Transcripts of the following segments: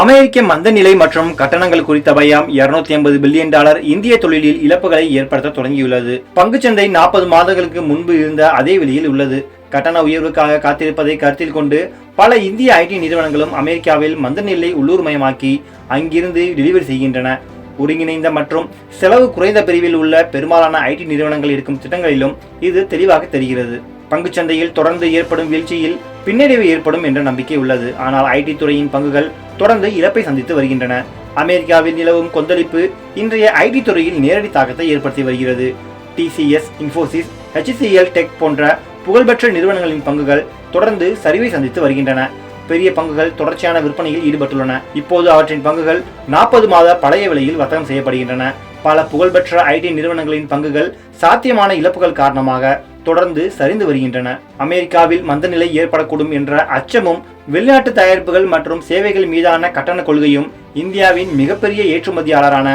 அமெரிக்க மந்தநிலை மற்றும் கட்டணங்கள் குறித்த பயம் $250 பில்லியன் இந்திய தொழிலில் இழப்புகளை ஏற்படுத்த தொடங்கியுள்ளது. பங்குச்சந்தை 40 மாதங்களுக்கு முன்பு இருந்த அதே விலையில் உள்ளது. கட்டண உயர்வுக்காக காத்திருப்பதை கருத்தில் கொண்டு பல இந்திய ஐடி நிறுவனங்களும் அமெரிக்காவில் மந்தநிலை உள்ளூர்மயமாக்கி அங்கிருந்து டெலிவரி செய்கின்றன. ஒருங்கிணைந்த மற்றும் செலவு குறைந்த பிரிவில் உள்ள பெரும்பாலான ஐடி நிறுவனங்கள் இருக்கும் திட்டங்களிலும் இது தெளிவாக தெரிகிறது. பங்குச்சந்தையில் தொடர்ந்து ஏற்படும் வீழ்ச்சியில் பின்னடைவு ஏற்படும் என்ற நம்பிக்கை உள்ளது. ஆனால் ஐடி துறையின் பங்குகள் தொடர்ந்து இழப்பை சந்தித்து வருகின்றன. அமெரிக்காவில் நிலவும் கொந்தளிப்பு இன்றைய ஐடி துறையில் நேரடி தாக்கத்தை ஏற்படுத்தி வருகிறது. TCS, இன்ஃபோசிஸ், HCL டெக் போன்ற புகழ்பெற்ற நிறுவனங்களின் பங்குகள் தொடர்ந்து சரிவை சந்தித்து வருகின்றன. பெரிய பங்குகள் தொடர்ச்சியான விற்பனையில் ஈடுபட்டுள்ளன. இப்போது அவற்றின் பங்குகள் 40 மாத பழைய விலையில் வர்த்தகம் செய்யப்படுகின்றன. பல புகழ்பெற்ற ஐடி நிறுவனங்களின் பங்குகள் சாத்தியமான இழப்புகள் காரணமாக தொடர்ந்து சரிந்து வருகின்றன. அமெரிக்காவில் மந்தநிலை ஏற்படக்கூடும் என்ற அச்சமும் வெளிநாட்டு தயாரிப்புகள் மற்றும் சேவைகள் மீதான கட்டண கொள்கையும் இந்தியாவின் மிகப்பெரிய ஏற்றுமதியாளரான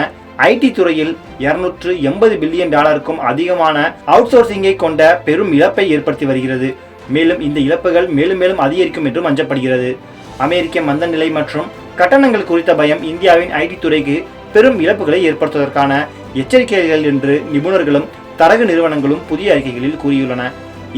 ஐடி துறையில் $280 பில்லியன் அதிகமான அவுட்சோர்சிங்கை கொண்ட பெரும் இழப்பை ஏற்படுத்தி வருகிறது. மேலும் இந்த இழப்புகள் மேலும் மேலும் அதிகரிக்கும் என்றும் அஞ்சப்படுகிறது. அமெரிக்க மந்தநிலை மற்றும் கட்டணங்கள் குறித்த பயம் இந்தியாவின் ஐடி துறைக்கு பெரும் இழப்புகளை ஏற்படுத்துவதற்கான எச்சரிக்கைகள் என்று நிபுணர்களும் தரகு நிறுவனங்களும் புதிய அறிக்கைகளில் கூறியுள்ளன.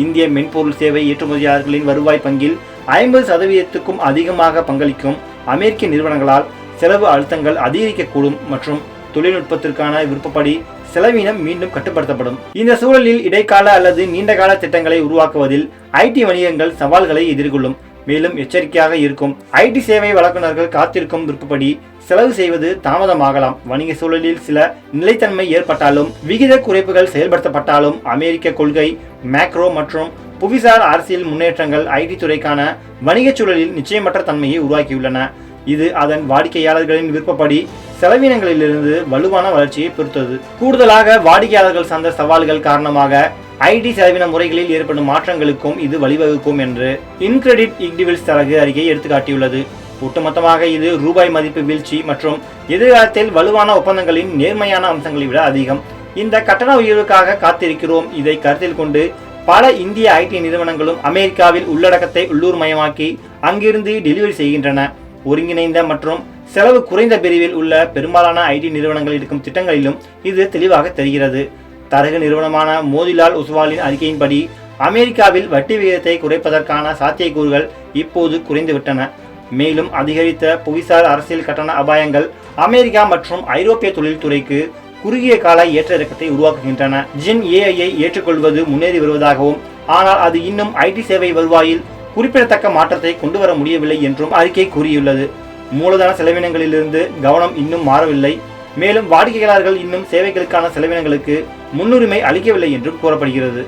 இந்திய மென்பொருள் சேவை ஏற்றுமதியாளர்களின் வருவாய் பங்கில் 50% அதிகமாக பங்களிக்கும் அமெரிக்க நிறுவனங்களால் செலவு அழுத்தங்கள் அதிகரிக்கக்கூடும் மற்றும் தொழில்நுட்பத்திற்கான விருப்பப்படி செலவினம் மீண்டும் கட்டுப்படுத்தப்படும். இந்த சூழலில் இடைக்கால அல்லது நீண்டகால திட்டங்களை உருவாக்குவதில் ஐடி வணிகங்கள் சவால்களை எதிர்கொள்ளும். மேலும் எச்சரிக்கையாக இருக்கும். ஐடி சேவை வழங்குநர்கள் காத்திருக்கும் விருப்பப்படி செலவு செய்வது தாமதமாகலாம். வணிக சூழலில் சில நிலைத்தன்மை ஏற்பட்டாலும் விகித குறைப்புகள் செயல்படுத்தப்பட்டாலும் அமெரிக்க கொள்கை, மேக்ரோ மற்றும் புவிசார் அரசியல் முன்னேற்றங்கள் ஐடி துறைக்கான வணிக சூழலில் நிச்சயமற்ற தன்மையை உருவாக்கியுள்ளன. இது அதன் வாடிக்கையாளர்களின் விருப்பப்படி செலவினங்களிலிருந்து வலுவான வளர்ச்சியை பொறுத்தது. கூடுதலாக வாடிக்கையாளர்கள் சார்ந்த சவால்கள் காரணமாக ஐடி செலவின முறைகளில் ஏற்படும் மாற்றங்களுக்கும் இது வழிவகுக்கும் என்று இன்கிரெடிட் இக்டிவில்ஸ் தரகு அறிக்கை எடுத்துக்காட்டியுள்ளது. ஒட்டுமொத்தமாக இது ரூபாய் மதிப்பு வீழ்ச்சி மற்றும் எதிர்காலத்தில் வலுவான ஒப்பந்தங்களின் நேர்மையான அம்சங்களை விட அதிகம். இந்த கட்டண உயர்வுக்காக காத்திருக்கிறோம். இதை கருத்தில் கொண்டு பல இந்திய ஐடி நிறுவனங்களும் அமெரிக்காவில் உள்ளடக்கத்தை உள்ளூர்மயமாக்கி அங்கிருந்து டெலிவரி செய்கின்றன. ஒருங்கிணைந்த மற்றும் செலவு குறைந்த பிரிவில் உள்ள பெரும்பாலான ஐடி நிறுவனங்கள் இருக்கும் திட்டங்களிலும் இது தெளிவாக தெரிகிறது. தரகு நிறுவனமான மோதிலால் ஒஸ்வாலின் அறிக்கையின்படி அமெரிக்காவில் வட்டி விகிதத்தை குறைப்பதற்கான சாத்தியக்கூறுகள் இப்போது குறைந்துவிட்டன. மேலும் அதிகரித்த புவிசார் அரசியல் கட்டண அபாயங்கள் அமெரிக்கா மற்றும் ஐரோப்பிய தொழில்துறைக்கு குறுகிய கால ஏற்ற இறக்கத்தை உருவாக்குகின்றன. ஜென் AI ஏற்றுக்கொள்வது முன்னேறி வருவதாகவும் ஆனால் அது இன்னும் ஐடி சேவை வருவாயில் குறிப்பிடத்தக்க மாற்றத்தை கொண்டு வர முடியவில்லை என்றும் அறிக்கை கூறியுள்ளது. மூலதன செலவினங்களிலிருந்து கவனம் இன்னும் மாறவில்லை. மேலும் வாடிக்கையாளர்கள் இன்னும் சேவைகளுக்கான செலவினங்களுக்கு முன்னுரிமை அளிக்கவில்லை என்றும் கூறப்படுகிறது.